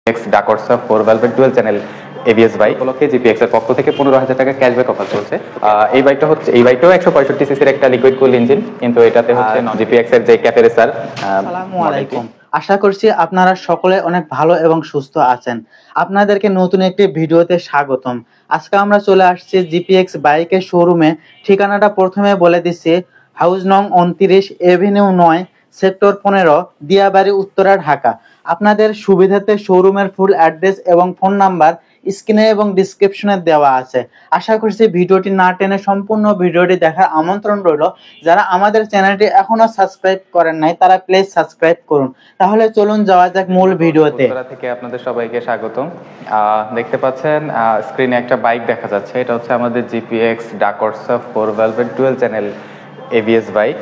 X ডাকর্সা 4 ভ্যালভের dual channel ABS bike উপলক্ষে জিপিএক্স এর পক্ষ থেকে 15,000 টাকা ক্যাশব্যাক অফার চলছে। এই বাইকটাও 165 সিসির একটা লিকুইড কুল ইঞ্জিন, কিন্তু এটাতে হচ্ছে জিপিএক্স এর যে ক্যাফে রেসার। আসসালামু আলাইকুম, আশা করছি আপনারা সকলে অনেক ভালো এবং সুস্থ আছেন। আপনাদেরকে নতুন একটি ভিডিওতে স্বাগতম। আজকে আমরা চলে আসছি জিপিএক্স বাইকের শোরুমে। ঠিকানাটা প্রথমে বলে দিচ্ছি, হাউস নং 29, এভিনিউ 9, সেক্টর 15, দিয়াবাড়ি, উত্তরা, ঢাকা। আপনাদের সুবিধাতে শোরুমের ফুল অ্যাড্রেস এবং ফোন নাম্বার স্ক্রিনে এবং ডিসক্রিপশনে দেওয়া আছে। আশা করছি ভিডিওটি না টেনে সম্পূর্ণ ভিডিওটি দেখার আমন্ত্রণ রইল। যারা আমাদের চ্যানেলটি এখনো সাবস্ক্রাইব করেন নাই তারা প্লিজ সাবস্ক্রাইব করুন। তাহলে চলুন যাওয়া যাক মূল ভিডিওতে। উত্তরা থেকে আপনাদের সবাইকে স্বাগতম। দেখতে পাচ্ছেন স্ক্রিনে একটা বাইক দেখা যাচ্ছে, এটা হচ্ছে আমাদের জিপিএক্স ডাকর্সা 4 ভ্যালভের ডুয়াল চ্যানেল এবিএস বাইক।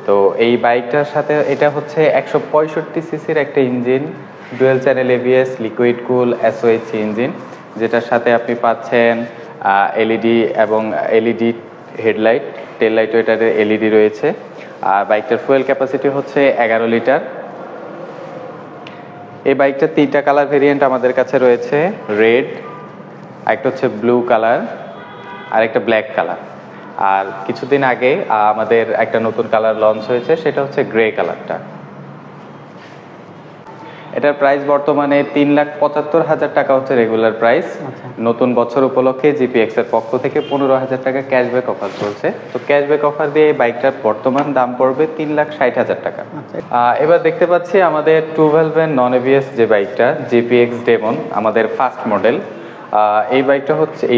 তো এই বাইকটার সাথে এটা হচ্ছে 165 সিসির একটা engine, dual channel ABS liquid cool SOH engine, যেটার সাথে আপনি পাচ্ছেন এলইডি এবং এলইডি হেডলাইট, টেল লাইটও এটার এলইডি রয়েছে। আর বাইকটার ফুয়েল ক্যাপাসিটি হচ্ছে 11 লিটার। এই বাইকটার 3টা কালার ভেরিয়েন্ট আমাদের কাছে রয়েছে, রেড, একটা হচ্ছে ব্লু কালার, আর একটা ব্ল্যাক কালার। আর কিছুদিন আগে আমাদের একটা নতুন কালার লঞ্চ হয়েছে, সেটা হচ্ছে গ্রে কালারটা। এটার প্রাইস বর্তমানে 3,75,000 টাকা হচ্ছে রেগুলার প্রাইস। নতুন বছর উপলক্ষে জিপিএক্স এর পক্ষ থেকে 15,000 টাকা ক্যাশব্যাক অফার চলছে। তো ক্যাশব্যাক অফার দিয়ে এই বাইকটার বর্তমান দাম পড়বে 3,60,000 টাকা। এবার দেখতে পাচ্ছি আমাদের 2 ভ্যালভের নন এবিএস যে বাইকটা, জিপিএক্স ডেমন, আমাদের ফার্স্ট মডেল। এই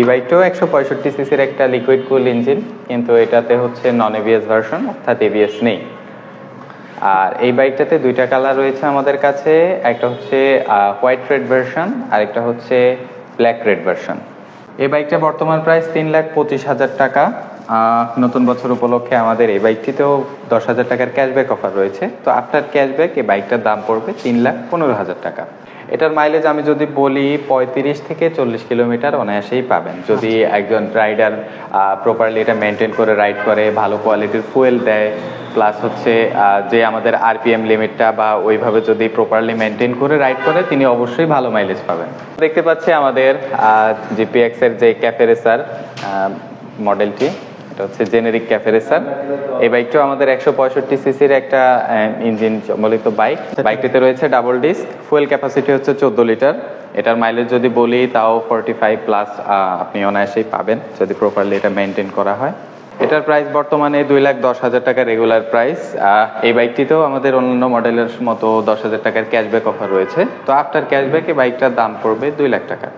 বাইকটাও 165 সিসির একটা লিকুইড কুল ইঞ্জিন, কিন্তু এটাতে হচ্ছে নন এবিএস ভার্সন, অর্থাৎ এবিএস নেই। আর এই বাইকটাতে 2টা কালার রয়েছে আমাদের কাছে, একটা হচ্ছে হোয়াইট রেড ভার্সন আর একটা হচ্ছে ব্ল্যাক রেড ভার্সন। এই বাইকটা বর্তমান প্রাইস 3,25,000 টাকা। নতুন বছর উপলক্ষে আমাদের এই বাইকটিতেও 10,000 টাকার ক্যাশব্যাক অফার রয়েছে। তো আফটার ক্যাশব্যাক এই বাইকটার দাম পড়বে 3,15,000 টাকা। এটার মাইলেজ আমি যদি বলি 35 থেকে 40 কিলোমিটার অনায়াসেই পাবেন, যদি একজন রাইডার প্রপারলি এটা মেনটেন করে রাইড করে, ভালো কোয়ালিটির ফুয়েল দেয়, প্লাস হচ্ছে যে আমাদের আরপিএম লিমিটটা বা ওইভাবে যদি প্রপারলি মেনটেন করে রাইড করে, তিনি অবশ্যই ভালো মাইলেজ পাবেন। দেখতে পাচ্ছি আমাদের জিপিএক্স এর যে ক্যাফে রেসার মডেলটি, এটা হচ্ছে জেনেরিক ক্যাফে রেসার। এই বাইকটাও আমাদের 165 সিসির একটা ইঞ্জিন সম্বলিত বাইক। বাইকটিতে রয়েছে ডাবল ডিস্ক, ফুয়েল ক্যাপাসিটি হচ্ছে 14 লিটার। এটার মাইলেজ যদি বলি তাও 45 প্লাস আপনি অনায়াসেই পাবেন, যদি প্রপারলি এটা মেনটেন করা হয়। এটার প্রাইস বর্তমানে 2,10,000 টাকা রেগুলার প্রাইস। এই বাইকটিতেও আমাদের অন্যান্য মডেলের মতো 10,000 টাকার ক্যাশব্যাক অফার রয়েছে। তো আফটার ক্যাশব্যাক এই বাইকটার দাম পড়বে 2 লাখ টাকা।